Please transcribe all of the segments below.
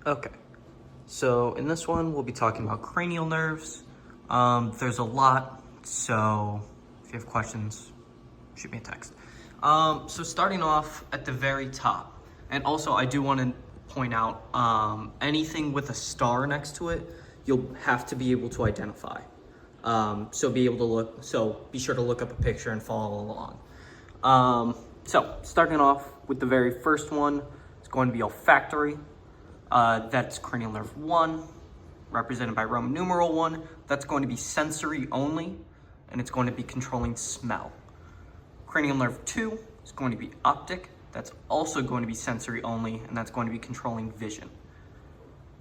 Okay, so in this one, we'll be talking about cranial nerves. There's a lot, so if you have questions, shoot me a text. So starting off at the very top, and also I do want to point out, anything with a star next to it, you'll have to be able to identify. So be sure to look up a picture and follow along. So starting off with the very first one, it's going to be olfactory. That's cranial nerve 1, represented by Roman numeral 1. That's going to be sensory only, and it's going to be controlling smell. Cranial nerve 2 is going to be optic. That's also going to be sensory only, and that's going to be controlling vision.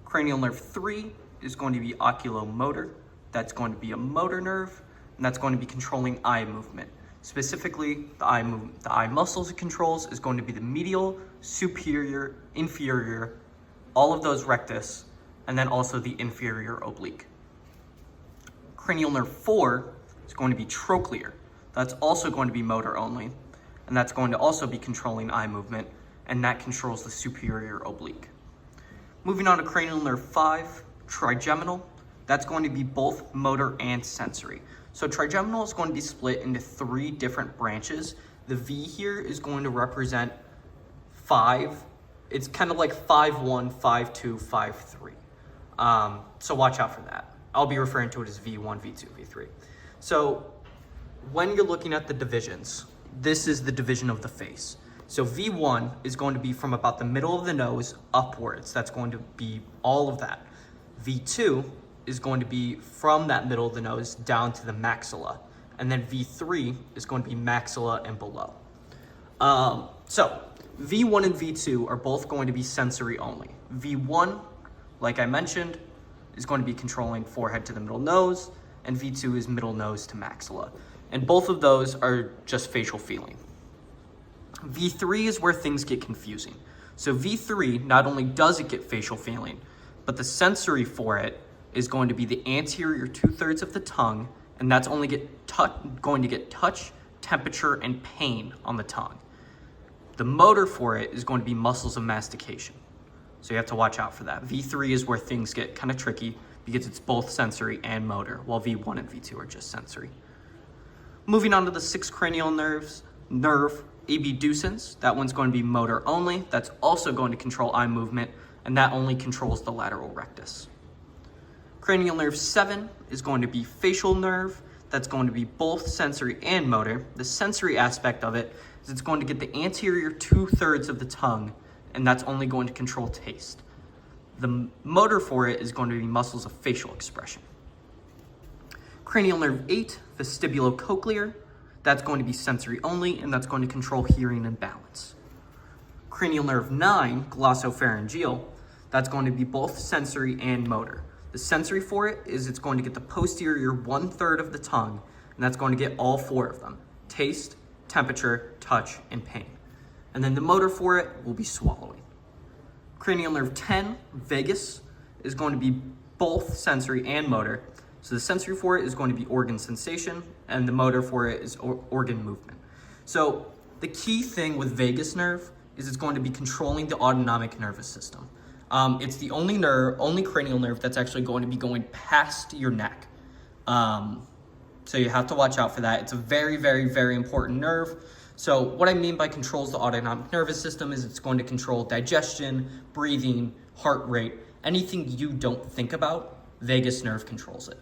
Cranial nerve 3 is going to be oculomotor. That's going to be a motor nerve, and that's going to be controlling eye movement. Specifically, the eye muscles it controls is going to be the medial, superior, inferior, all of those rectus, and then also the inferior oblique. Cranial nerve 4 is going to be trochlear. That's also going to be motor only, and that's going to also be controlling eye movement, and that controls the superior oblique. Moving on to cranial nerve 5, trigeminal. That's going to be both motor and sensory. So trigeminal is going to be split into 3 different branches. The V here is going to represent 5. It's kind of like 5-1, 5-2, 5-3. So watch out for that. I'll be referring to it as V1, V2, V3. So when you're looking at the divisions, this is the division of the face. So V1 is going to be from about the middle of the nose upwards. That's going to be all of that. V2 is going to be from that middle of the nose down to the maxilla. And then V3 is going to be maxilla and below. So V1 and V2 are both going to be sensory only. V1, like I mentioned, is going to be controlling forehead to the middle nose, and V2 is middle nose to maxilla. And both of those are just facial feeling. V3 is where things get confusing. So V3, not only does it get facial feeling, but the sensory for it is going to be the anterior 2/3 of the tongue, and that's only going to get touch, temperature, and pain on the tongue. The motor for it is going to be muscles of mastication. So you have to watch out for that. V3 is where things get kind of tricky because it's both sensory and motor, while V1 and V2 are just sensory. Moving on to the 6 cranial nerves, nerve abducens. That one's going to be motor only. That's also going to control eye movement, and that only controls the lateral rectus. Cranial nerve 7 is going to be facial nerve. That's going to be both sensory and motor. The sensory aspect of it is it's going to get the anterior 2/3 of the tongue, and that's only going to control taste. The motor for it is going to be muscles of facial expression. Cranial nerve 8, vestibulocochlear. That's going to be sensory only, and that's going to control hearing and balance. Cranial nerve 9, glossopharyngeal. That's going to be both sensory and motor. The sensory for it is it's going to get the posterior 1/3 of the tongue, and that's going to get all 4 of them: taste, temperature, touch, and pain. And then the motor for it will be swallowing. Cranial nerve 10, vagus, is going to be both sensory and motor. So the sensory for it is going to be organ sensation, and the motor for it is organ movement. So the key thing with vagus nerve is it's going to be controlling the autonomic nervous system. It's the only cranial nerve that's actually going to be going past your neck. So you have to watch out for that. It's a very, very, very important nerve. So what I mean by controls the autonomic nervous system is it's going to control digestion, breathing, heart rate, anything you don't think about, vagus nerve controls it.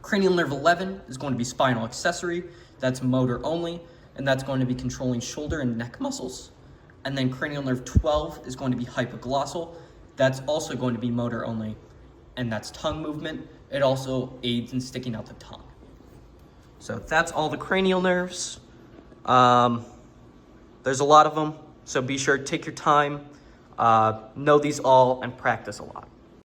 Cranial nerve 11 is going to be spinal accessory. That's motor only, and that's going to be controlling shoulder and neck muscles. And then cranial nerve 12 is going to be hypoglossal. That's also going to be motor only, and that's tongue movement. It also aids in sticking out the tongue. So that's all the cranial nerves. There's a lot of them, so be sure to take your time, know these all, and practice a lot.